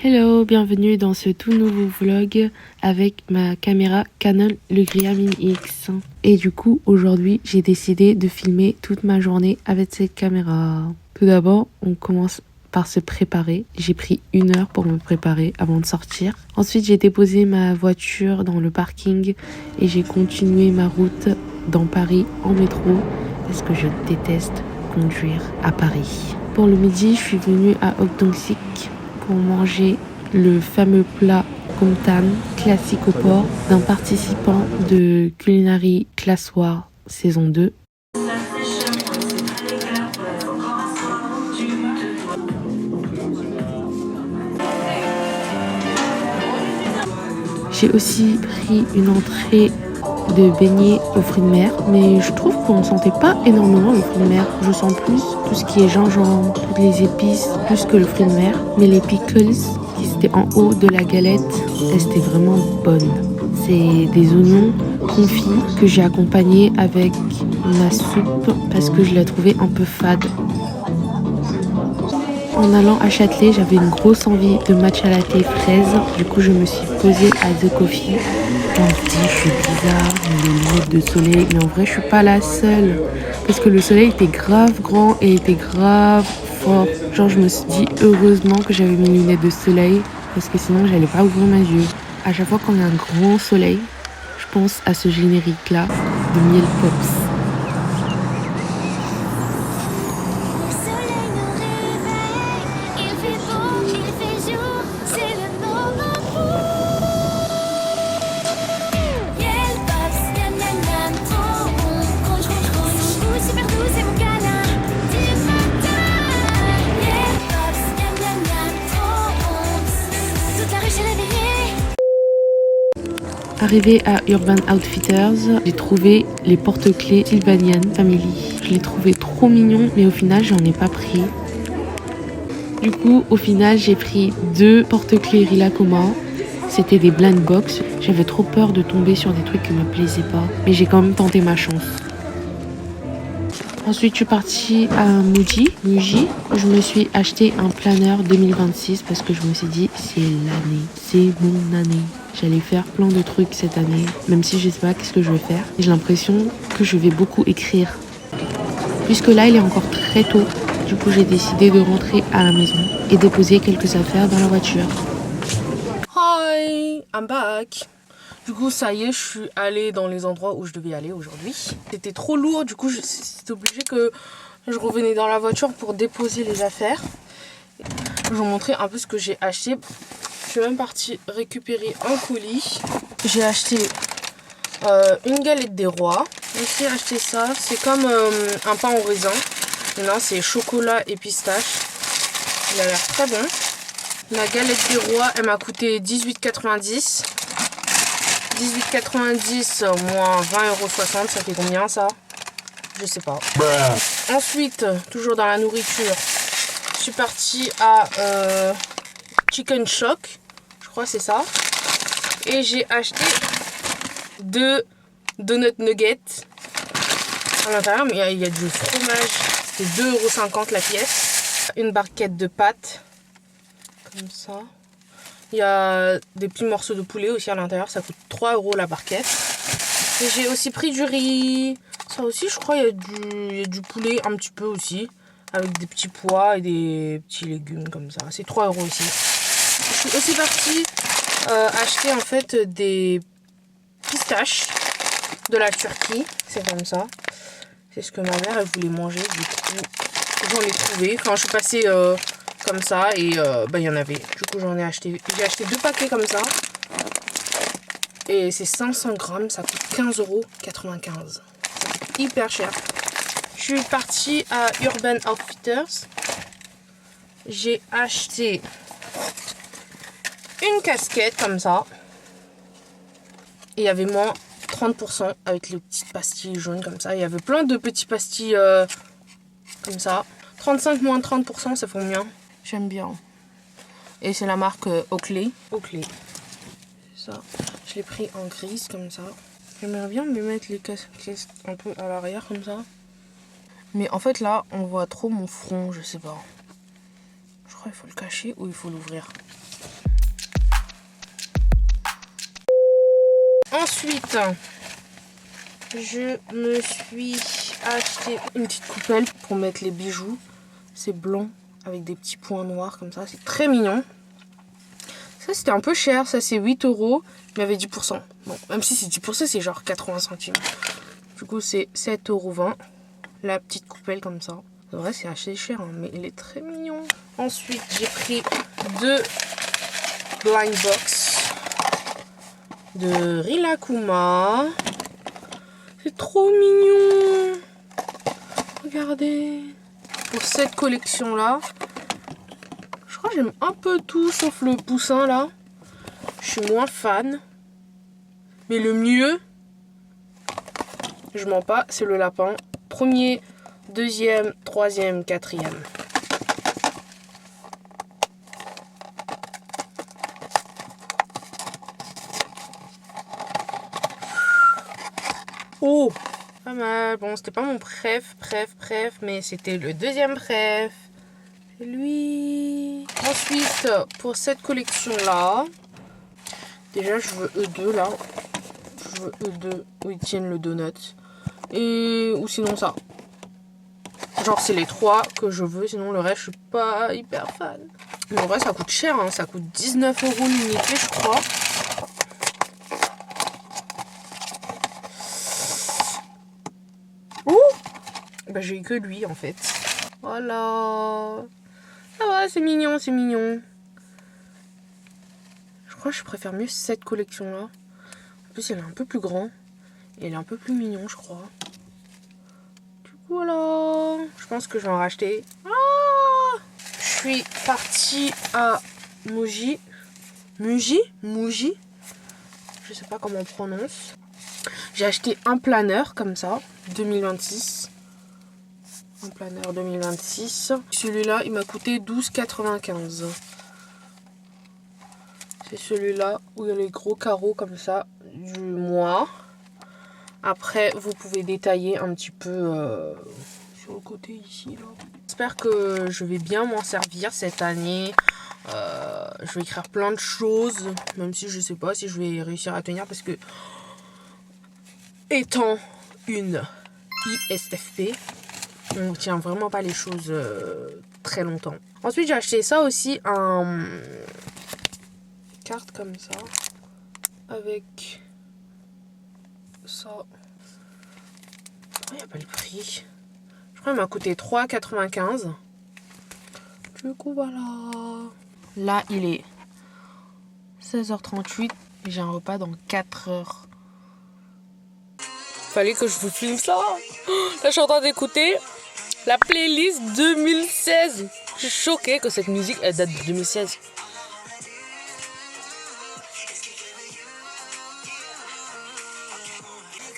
Hello, bienvenue dans ce tout nouveau vlog avec ma caméra Canon Lugria Mini X. Et du coup, aujourd'hui, j'ai décidé de filmer toute ma journée avec cette caméra. Tout d'abord, on commence par se préparer. J'ai pris 1 heure pour me préparer avant de sortir. Ensuite, j'ai déposé ma voiture dans le parking et j'ai continué ma route dans Paris en métro parce que je déteste conduire à Paris. Pour le midi, je suis venue à Okdong-sik pour manger le fameux plat Komtan classique au porc d'un participant de Culinary Class War saison 2. J'ai aussi pris une entrée de beignets aux fruits de mer, mais je trouve qu'on ne sentait pas énormément le fruit de mer. Je sens plus tout ce qui est gingembre, toutes les épices, plus que le fruit de mer. Mais les pickles qui étaient en haut de la galette, elles étaient vraiment bonnes. C'est des oignons confits que j'ai accompagnés avec ma soupe parce que je la trouvais un peu fade. En allant à Châtelet, j'avais une grosse envie de matcha latte fraise. Du coup, je me suis posée à The Coffee. On se dit, je suis bizarre, j'ai des lunettes de soleil. Mais en vrai, je suis pas la seule. Parce que le soleil était grave grand et était grave fort. Genre, je me suis dit, heureusement que j'avais mes lunettes de soleil. Parce que sinon, j'allais pas ouvrir mes yeux. À chaque fois qu'on a un grand soleil, je pense à ce générique-là de Miel Pops. Arrivé à Urban Outfitters, j'ai trouvé les porte-clés Sylvanian Family. Je les trouvais trop mignons, mais au final, j'en ai pas pris. Du coup, au final, j'ai pris 2 porte-clés Rilakkuma. C'était des blind box. J'avais trop peur de tomber sur des trucs qui me plaisaient pas, mais j'ai quand même tenté ma chance. Ensuite, je suis partie à Muji. Je me suis acheté un planeur 2026 parce que je me suis dit, c'est l'année, c'est mon année. J'allais faire plein de trucs cette année, même si je sais pas qu'est-ce que je vais faire. J'ai l'impression que je vais beaucoup écrire. Puisque là, il est encore très tôt, du coup, j'ai décidé de rentrer à la maison et déposer quelques affaires dans la voiture. Hi, I'm back. Du coup, ça y est, je suis allée dans les endroits où je devais aller aujourd'hui. C'était trop lourd, du coup, c'était obligé que je revenais dans la voiture pour déposer les affaires. Je vais vous montrer un peu ce que j'ai acheté. Je suis même partie récupérer un colis. J'ai acheté une galette des rois. J'ai aussi acheté ça. C'est comme un pain au raisin. Maintenant, c'est chocolat et pistache. Il a l'air très bon. La galette des rois, elle m'a coûté 18,90 €. 18,90 moins 20,60 €, ça fait combien ça? Je sais pas. Ensuite, toujours dans la nourriture, je suis partie à Chicken Shock, je crois que c'est ça. Et j'ai acheté 2 donut nuggets à l'intérieur, mais il y a du fromage, c'était 2,50 € la pièce. Une barquette de pâtes, comme ça. Il y a des petits morceaux de poulet aussi à l'intérieur, ça coûte 3 € la barquette. Et j'ai aussi pris du riz. Ça aussi, je crois, il y a du poulet un petit peu aussi, avec des petits pois et des petits légumes comme ça. C'est 3 € aussi. Je suis aussi partie acheter en fait des pistaches de la Turquie. C'est comme ça. C'est ce que ma mère elle voulait manger. Du coup, j'en ai trouvé. Quand je suis passée comme ça et il y en avait. Du coup, j'en ai acheté. J'ai acheté 2 paquets comme ça. Et c'est 500 grammes. Ça coûte 15,95 €. Ça coûte hyper cher. Je suis partie à Urban Outfitters. J'ai acheté une casquette comme ça. Et il y avait moins 30% avec les petites pastilles jaunes comme ça. Il y avait plein de petits pastilles comme ça. 35 moins 30%, ça fait combien? J'aime bien. Et c'est la marque Oakley. Oakley. Ça. Je l'ai pris en grise comme ça. J'aimerais bien me mettre les casquettes un peu à l'arrière comme ça. Mais en fait là, on voit trop mon front, je sais pas. Je crois qu'il faut le cacher ou il faut l'ouvrir. Ensuite, je me suis acheté une petite coupelle pour mettre les bijoux. C'est blanc avec des petits points noirs comme ça. C'est très mignon. Ça, c'était un peu cher. Ça, c'est 8 €. Il y avait 10%. Bon, même si c'est 10%, c'est genre 80 centimes. Du coup, c'est 7,20 €. La petite coupelle comme ça. C'est vrai, c'est assez cher, hein, mais il est très mignon. Ensuite, j'ai pris 2 blind box de Rilakkuma. C'est trop mignon. Regardez. Pour cette collection-là, je crois que j'aime un peu tout sauf le poussin là. Je suis moins fan. Mais le mieux, je mens pas, c'est le lapin. Premier, deuxième, troisième, quatrième. Oh, pas mal. Bon, c'était pas mon préf, mais c'était le deuxième préf. C'est lui. Ensuite, pour cette collection-là, déjà, je veux E2 là. Je veux E2 où ils tiennent le donut. Et ou sinon ça. Genre, c'est les 3 que je veux. Sinon, le reste, je suis pas hyper fan. Mais en vrai, ça coûte cher. Hein. Ça coûte 19 € l'unité, je crois. Ouh! Bah, j'ai eu que lui en fait. Voilà. Ça va, c'est mignon, c'est mignon. Je crois que je préfère mieux cette collection-là. En plus, elle est un peu plus grand. Et elle est un peu plus mignon, je crois. Du coup, voilà. Je pense que je vais en racheter. Ah! Je suis partie à Muji. Muji? Je sais pas comment on prononce. J'ai acheté un planeur comme ça, 2026. Un planeur 2026. Celui-là, il m'a coûté 12,95 €. C'est celui-là où il y a les gros carreaux comme ça du mois. Après, vous pouvez détailler un petit peu sur le côté ici. J'espère que je vais bien m'en servir cette année. Je vais écrire plein de choses, même si je sais pas si je vais réussir à tenir parce que étant une ISFP, on ne tient vraiment pas les choses très longtemps. Ensuite, j'ai acheté ça aussi, un carte comme ça, avec ça. Il n'y a pas le prix. Je crois qu'il m'a coûté 3,95 €. Du coup, voilà. Là, il est 16h38 et j'ai un repas dans 4 heures. Fallait que je vous filme ça. Là, je suis en train d'écouter la playlist 2016. Je suis choquée que cette musique, elle date de 2016.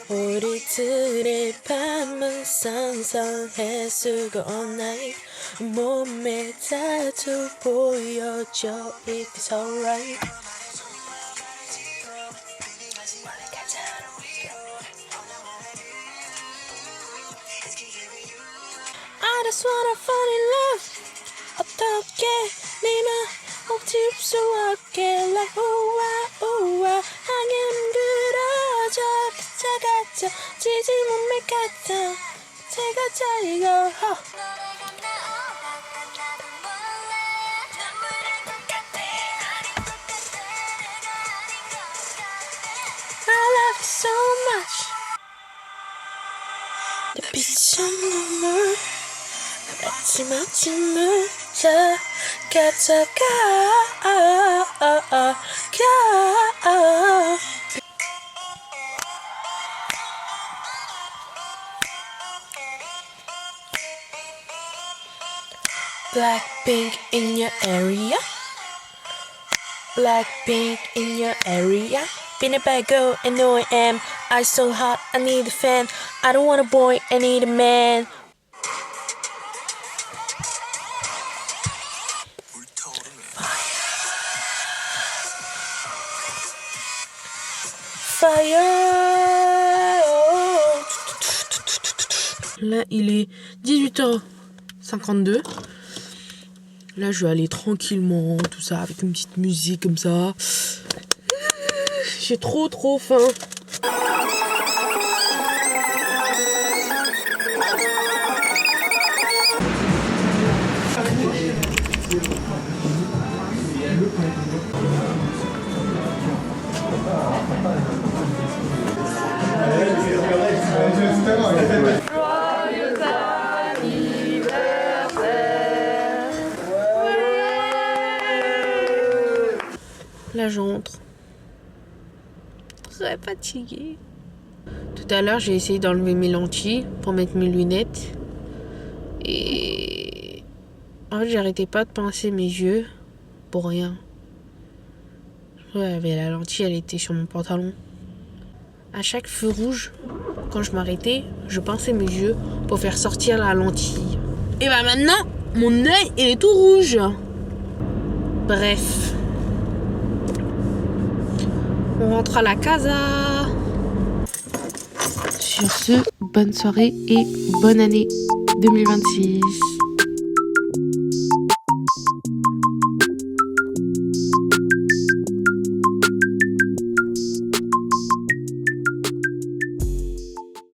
우리들의 밤은 상상해수고 all night 몸에 타도 보여줘 if it's alright. I just wanna fall in love. 어떻게 네맘 옥집수없게 like 우와 우와 향연 그려져 그차 같아 지지 몸매 같아 제가 잘리고 I love you so much. 내 빛은 눈물 아침 아침을 가져가 Blackpink in your area. Blackpink in your area. Been a bad girl and know I am. I so hot, I need a fan. I don't want a boy, I need a man. Fire. Là, il est 18h52. Là, je vais aller tranquillement, tout ça, avec une petite musique comme ça. J'ai trop faim. Là, j'entre. Très fatiguée. Tout à l'heure, j'ai essayé d'enlever mes lentilles pour mettre mes lunettes. Et en fait, j'arrêtais pas de pincer mes yeux pour rien. Ouais, mais la lentille, elle était sur mon pantalon. À chaque feu rouge, quand je m'arrêtais, je pinçais mes yeux pour faire sortir la lentille. Et bah maintenant, mon œil, il est tout rouge. Bref. On rentre à la casa. Sur ce, bonne soirée et bonne année 2026.